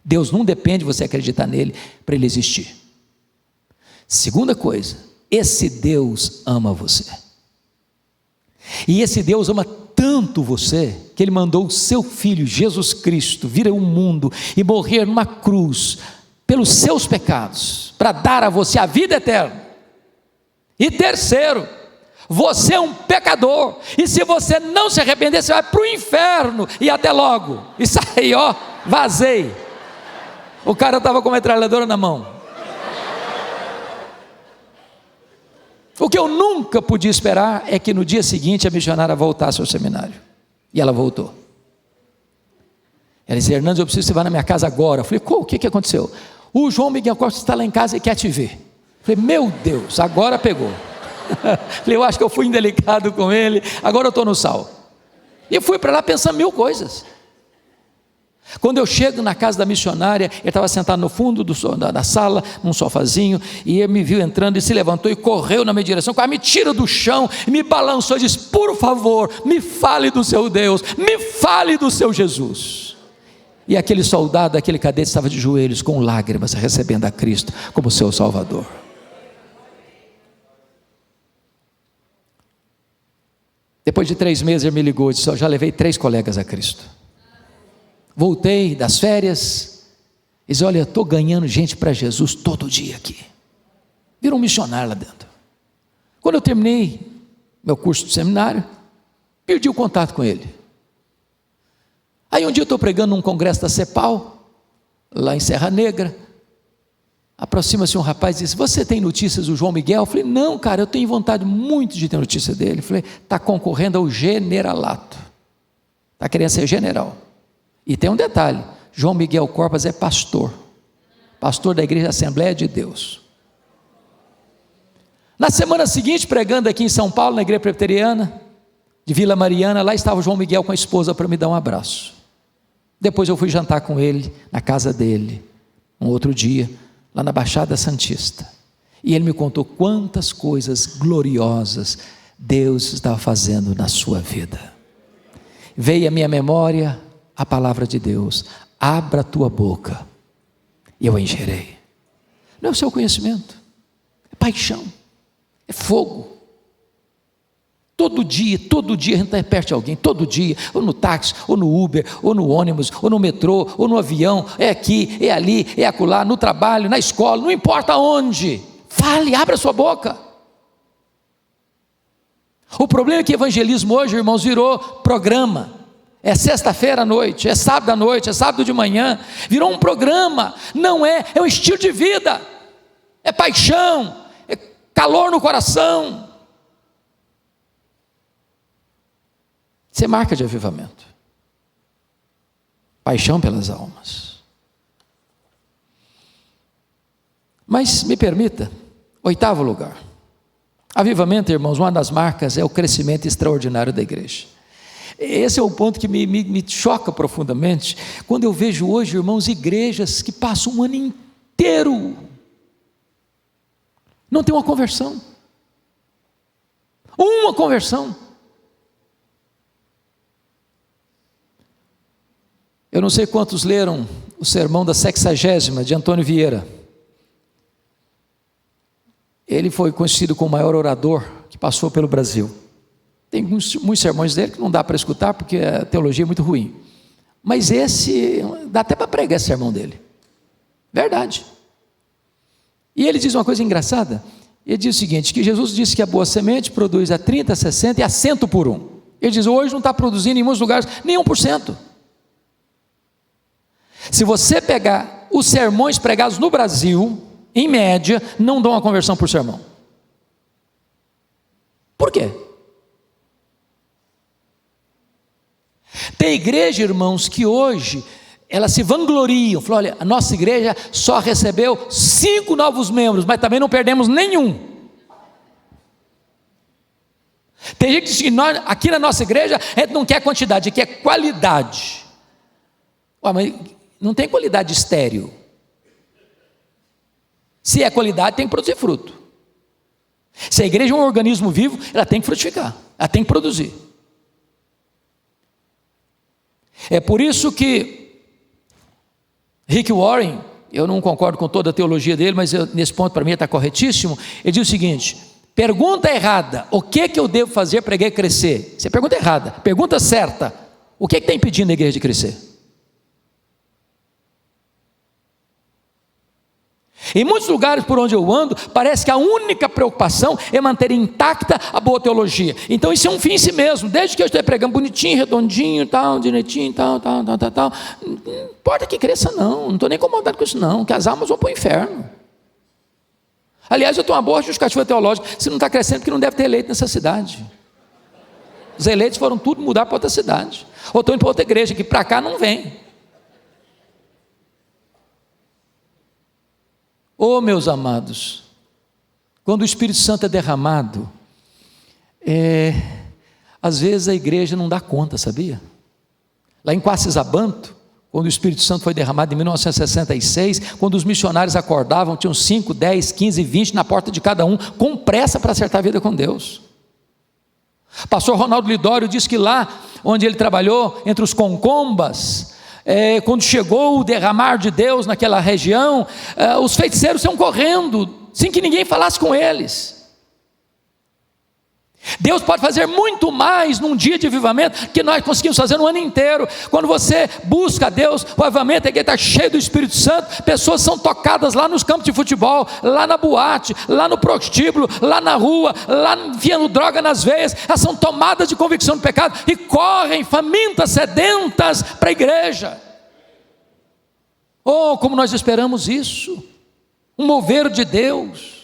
Deus não depende de você acreditar nele para ele existir. Segunda coisa, esse Deus ama você. E esse Deus ama tanto você, que Ele mandou o seu Filho, Jesus Cristo, vir ao mundo e morrer numa cruz, pelos seus pecados, para dar a você a vida eterna. E terceiro, você é um pecador, e se você não se arrepender, você vai para o inferno, e até logo. Isso aí, ó, vazei. O cara estava com a metralhadora na mão. O que eu nunca podia esperar é que no dia seguinte a missionária voltasse ao seminário. E ela voltou. Ela disse: Hernandes, eu preciso que você vá na minha casa agora. Eu falei: o que aconteceu? O João Miguel Costa está lá em casa e quer te ver. Eu falei: meu Deus, agora pegou. Falei: eu acho que eu fui indelicado com ele, agora eu estou no sal. E eu fui para lá pensando mil coisas. Quando eu chego na casa da missionária, ele estava sentado no fundo da sala, num sofazinho, e ele me viu entrando e se levantou e correu na minha direção, quase me tira do chão, me balançou e disse: por favor, me fale do seu Deus, me fale do seu Jesus. E aquele soldado, aquele cadete estava de joelhos, com lágrimas, recebendo a Cristo como seu Salvador. Depois de 3 meses ele me ligou e disse: eu já levei 3 colegas a Cristo. Voltei das férias e disse: olha, estou ganhando gente para Jesus todo dia aqui. Virou um missionário lá dentro. Quando eu terminei meu curso de seminário, perdi o contato com ele. Aí um dia eu estou pregando num congresso da CEPAL, lá em Serra Negra. Aproxima-se um rapaz e diz: você tem notícias do João Miguel? Eu falei: não, cara, eu tenho vontade muito de ter notícia dele. Eu falei: está concorrendo ao generalato, está querendo ser general. E tem um detalhe: João Miguel Corpas é pastor da Igreja Assembleia de Deus. Na semana seguinte, pregando aqui em São Paulo, na Igreja Presbiteriana de Vila Mariana, lá estava o João Miguel com a esposa para me dar um abraço. Depois eu fui jantar com ele na casa dele, um outro dia, lá na Baixada Santista, e ele me contou quantas coisas gloriosas Deus estava fazendo na sua vida. Veio à minha memória a palavra de Deus: abra a tua boca e eu a encherei. Não é o seu conhecimento, é paixão, é fogo. Todo dia a gente está perto de alguém, todo dia, ou no táxi, ou no Uber, ou no ônibus, ou no metrô, ou no avião, é aqui, é ali, é acolá, no trabalho, na escola, não importa onde. Fale, abra a sua boca. O problema é que evangelismo hoje, irmãos, virou programa. É sexta-feira à noite, é sábado à noite, é sábado de manhã, virou um programa. Não é, é um estilo de vida, é paixão, é calor no coração. Isso é marca de avivamento, paixão pelas almas. Mas me permita, 8º lugar, avivamento, irmãos, uma das marcas é o crescimento extraordinário da igreja. Esse é o ponto que me choca profundamente, quando eu vejo hoje, irmãos, igrejas que passam um ano inteiro, não tem uma conversão. Eu não sei quantos leram o sermão da 60ª de Antônio Vieira. Ele foi conhecido como o maior orador que passou pelo Brasil. Tem muitos sermões dele que não dá para escutar porque a teologia é muito ruim. Mas esse, dá até para pregar esse sermão dele. Verdade. E ele diz uma coisa engraçada. Ele diz o seguinte, que Jesus disse que a boa semente produz a 30, a 60 e a 100 por 1. Ele diz: hoje não está produzindo em muitos lugares nem 1%. Se você pegar os sermões pregados no Brasil, em média, não dão uma conversão por sermão. Por quê? Tem igreja, irmãos, que hoje elas se vangloriam, falam: olha, a nossa igreja só recebeu 5 novos membros, mas também não perdemos nenhum. Tem gente que diz que nós, aqui na nossa igreja, a gente não quer quantidade, quer qualidade. Ué, mas não tem qualidade estéril. Se é qualidade, tem que produzir fruto. Se a igreja é um organismo vivo, ela tem que frutificar, ela tem que produzir. É por isso que Rick Warren, eu não concordo com toda a teologia dele, mas nesse ponto para mim está corretíssimo. Ele diz o seguinte: Pergunta errada: o que eu devo fazer para a igreja crescer? Isso é pergunta errada. Pergunta certa: o que está impedindo a igreja de crescer? Em muitos lugares por onde eu ando, parece que a única preocupação é manter intacta a boa teologia. Então isso é um fim em si mesmo. Desde que eu esteja pregando bonitinho, redondinho, tal, direitinho, tal. Não importa que cresça não estou nem incomodado com isso não, que as almas vão para o inferno. Aliás, eu tenho uma boa justificativa teológica: se não está crescendo, porque não deve ter eleito nessa cidade. Os eleitos foram tudo mudar para outra cidade, ou estão indo para outra igreja, que para cá não vem. Oh, meus amados, quando o Espírito Santo é derramado, às vezes a igreja não dá conta, sabia? Lá em Quacisabanto, quando o Espírito Santo foi derramado em 1966, quando os missionários acordavam, tinham 5, 10, 15, 20 na porta de cada um, com pressa para acertar a vida com Deus. Pastor Ronaldo Lidório disse que lá onde ele trabalhou, entre os concombas, quando chegou o derramar de Deus naquela região, os feiticeiros iam correndo, sem que ninguém falasse com eles. Deus pode fazer muito mais num dia de avivamento que nós conseguimos fazer no ano inteiro. Quando você busca a Deus, o avivamento é que está cheio do Espírito Santo. Pessoas são tocadas lá nos campos de futebol, lá na boate, lá no prostíbulo, lá na rua, lá enfiando droga nas veias. Elas são tomadas de convicção do pecado e correm famintas, sedentas para a igreja. Oh, como nós esperamos isso, um mover de Deus.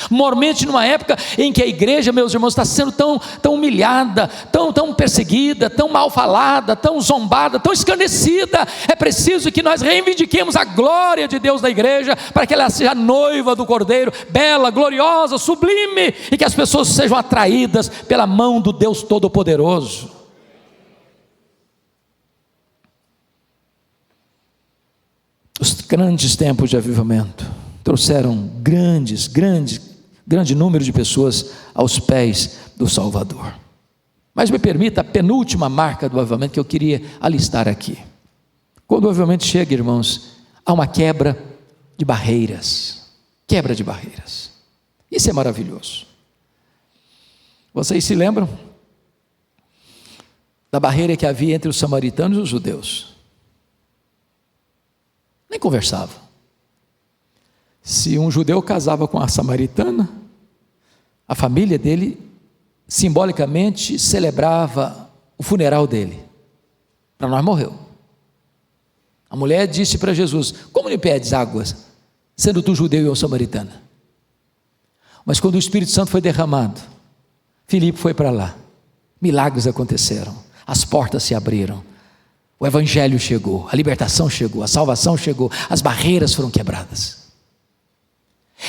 Mormente numa época em que a igreja, meus irmãos, está sendo tão humilhada, tão perseguida, tão mal falada, tão zombada, tão escarnecida. É preciso que nós reivindiquemos a glória de Deus na igreja, para que ela seja noiva do Cordeiro, bela, gloriosa, sublime, e que as pessoas sejam atraídas pela mão do Deus Todo-Poderoso. Os grandes tempos de avivamento trouxeram grande número de pessoas aos pés do Salvador. Mas me permita a penúltima marca do avivamento que eu queria alistar aqui. Quando o avivamento chega, irmãos, há uma quebra de barreiras. Isso é maravilhoso. Vocês se lembram da barreira que havia entre os samaritanos e os judeus? Nem conversavam. Se um judeu casava com a samaritana, a família dele simbolicamente celebrava o funeral dele. Para nós morreu. A mulher disse para Jesus: como lhe pedes águas, sendo tu judeu e eu samaritana? Mas quando o Espírito Santo foi derramado, Filipe foi para lá, milagres aconteceram, as portas se abriram, o evangelho chegou, a libertação chegou, a salvação chegou, as barreiras foram quebradas.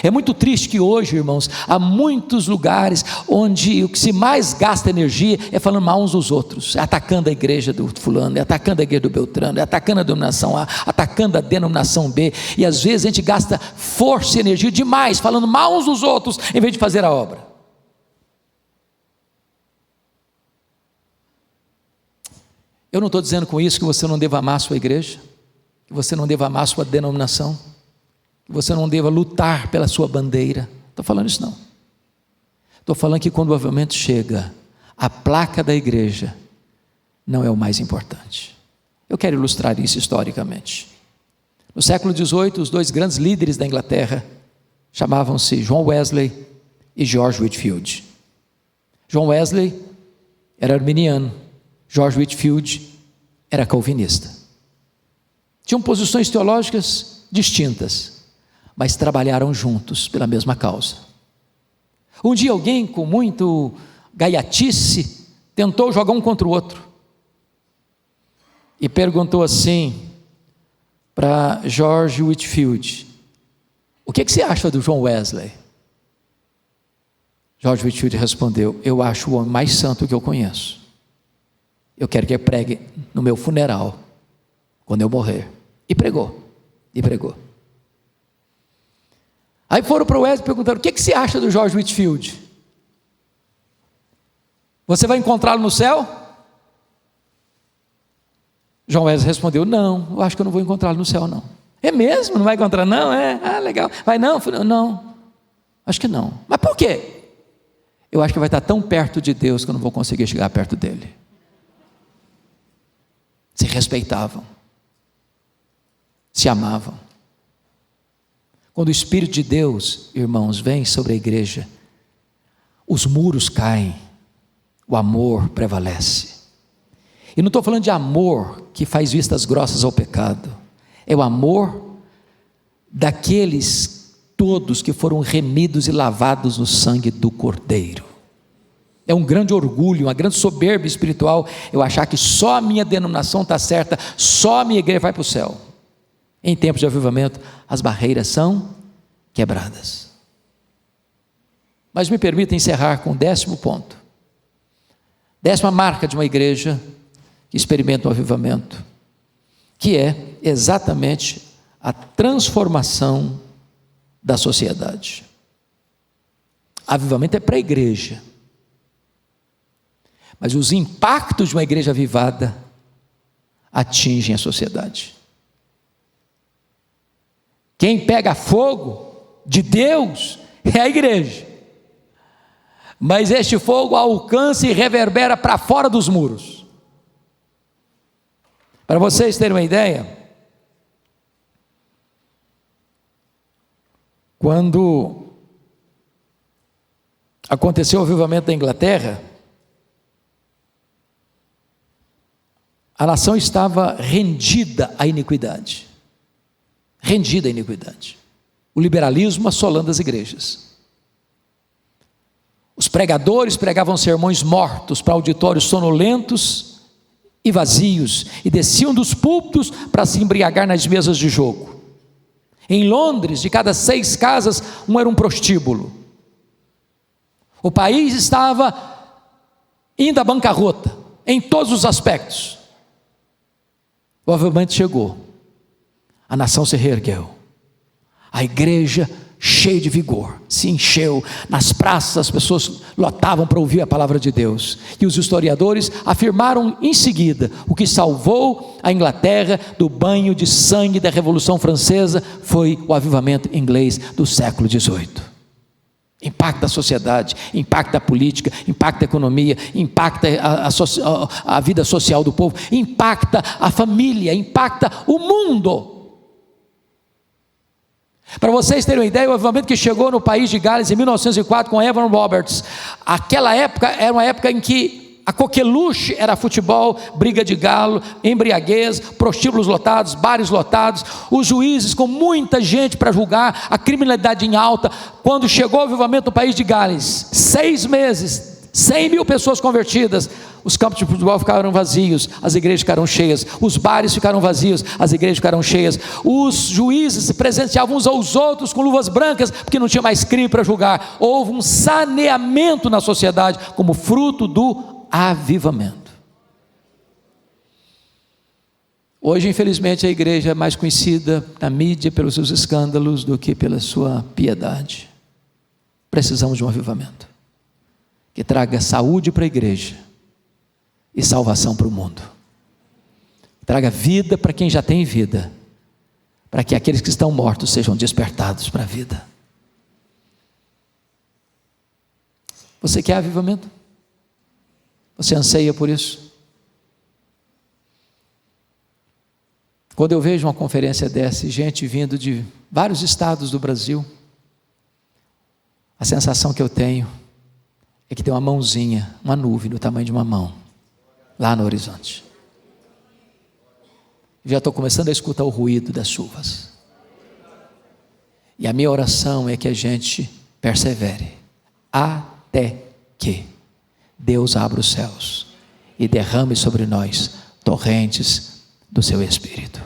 É muito triste que hoje, irmãos, há muitos lugares onde o que se mais gasta energia é falando mal uns dos outros, é atacando a igreja do fulano, é atacando a igreja do Beltrano, é atacando a denominação A, atacando a denominação B, e às vezes a gente gasta força e energia demais falando mal uns dos outros, em vez de fazer a obra. Eu não estou dizendo com isso que você não deva amar a sua igreja, que você não deva amar a sua denominação, que você não deva lutar pela sua bandeira. Estou falando isso não. Estou falando que quando o avivamento chega, a placa da igreja não é o mais importante. Eu quero ilustrar isso historicamente. No século XVIII, os dois grandes líderes da Inglaterra chamavam-se John Wesley e George Whitefield. John Wesley era arminiano, George Whitefield era calvinista. Tinham posições teológicas distintas, mas trabalharam juntos pela mesma causa. Um dia alguém com muito gaiatice tentou jogar um contra o outro e perguntou assim para George Whitefield: o que você acha do John Wesley? George Whitefield respondeu: eu acho o homem mais santo que eu conheço. Eu quero que ele pregue no meu funeral, quando eu morrer. E pregou. Aí foram para o Wesley e perguntaram: o que você acha do George Whitefield? Você vai encontrá-lo no céu? John Wesley respondeu: não, eu acho que eu não vou encontrá-lo no céu não. É mesmo? Não vai encontrar não? Legal. Vai não? Não. Acho que não. Mas por quê? Eu acho que vai estar tão perto de Deus que eu não vou conseguir chegar perto dele. Se respeitavam, se amavam. Quando o Espírito de Deus, irmãos, vem sobre a igreja, os muros caem, o amor prevalece. E não estou falando de amor que faz vistas grossas ao pecado, é o amor daqueles todos que foram remidos e lavados no sangue do Cordeiro. É um grande orgulho, uma grande soberba espiritual eu achar que só a minha denominação está certa, só a minha igreja vai para o céu. Em tempos de avivamento, as barreiras são quebradas. Mas me permita encerrar com o 10º ponto. 10ª marca de uma igreja que experimenta um avivamento, que é exatamente a transformação da sociedade. Avivamento é para a igreja, mas os impactos de uma igreja avivada atingem a sociedade. Quem pega fogo de Deus é a igreja, mas este fogo alcança e reverbera para fora dos muros. Para vocês terem uma ideia, quando aconteceu o avivamento da Inglaterra, a nação estava rendida à iniquidade. Rendida à iniquidade. O liberalismo assolando as igrejas. Os pregadores pregavam sermões mortos para auditórios sonolentos e vazios, e desciam dos púlpitos para se embriagar nas mesas de jogo. Em Londres, de cada 6 casas, um era um prostíbulo. O país estava indo à bancarrota, em todos os aspectos. O avivamento chegou, a nação se reergueu, a igreja cheia de vigor, se encheu, nas praças as pessoas lotavam para ouvir a palavra de Deus, e os historiadores afirmaram em seguida, o que salvou a Inglaterra do banho de sangue da Revolução Francesa, foi o avivamento inglês do século XVIII, impacta a sociedade, impacta a política, impacta a economia, impacta a vida social do povo, impacta a família, impacta o mundo. Para vocês terem uma ideia, o avivamento que chegou no país de Gales em 1904 com Evan Roberts, aquela época era uma época em que a coqueluche era futebol, briga de galo, embriaguez, prostíbulos lotados, bares lotados, os juízes com muita gente para julgar, a criminalidade em alta. Quando chegou o avivamento no país de Gales, 6 meses, 100 mil pessoas convertidas, os campos de futebol ficaram vazios, as igrejas ficaram cheias, os bares ficaram vazios, as igrejas ficaram cheias, os juízes se presenteavam uns aos outros com luvas brancas, porque não tinha mais crime para julgar. Houve um saneamento na sociedade, como fruto do avivamento. Hoje, infelizmente, a igreja é mais conhecida na mídia pelos seus escândalos do que pela sua piedade. Precisamos de um avivamento que traga saúde para a igreja e salvação para o mundo. Traga vida para quem já tem vida, para que aqueles que estão mortos sejam despertados para a vida. Você quer avivamento? Você anseia por isso? Quando eu vejo uma conferência dessa, gente vindo de vários estados do Brasil, a sensação que eu tenho é que tem uma mãozinha, uma nuvem do tamanho de uma mão, lá no horizonte. Já estou começando a escutar o ruído das chuvas. E a minha oração é que a gente persevere, até que Deus abra os céus e derrame sobre nós torrentes do seu Espírito.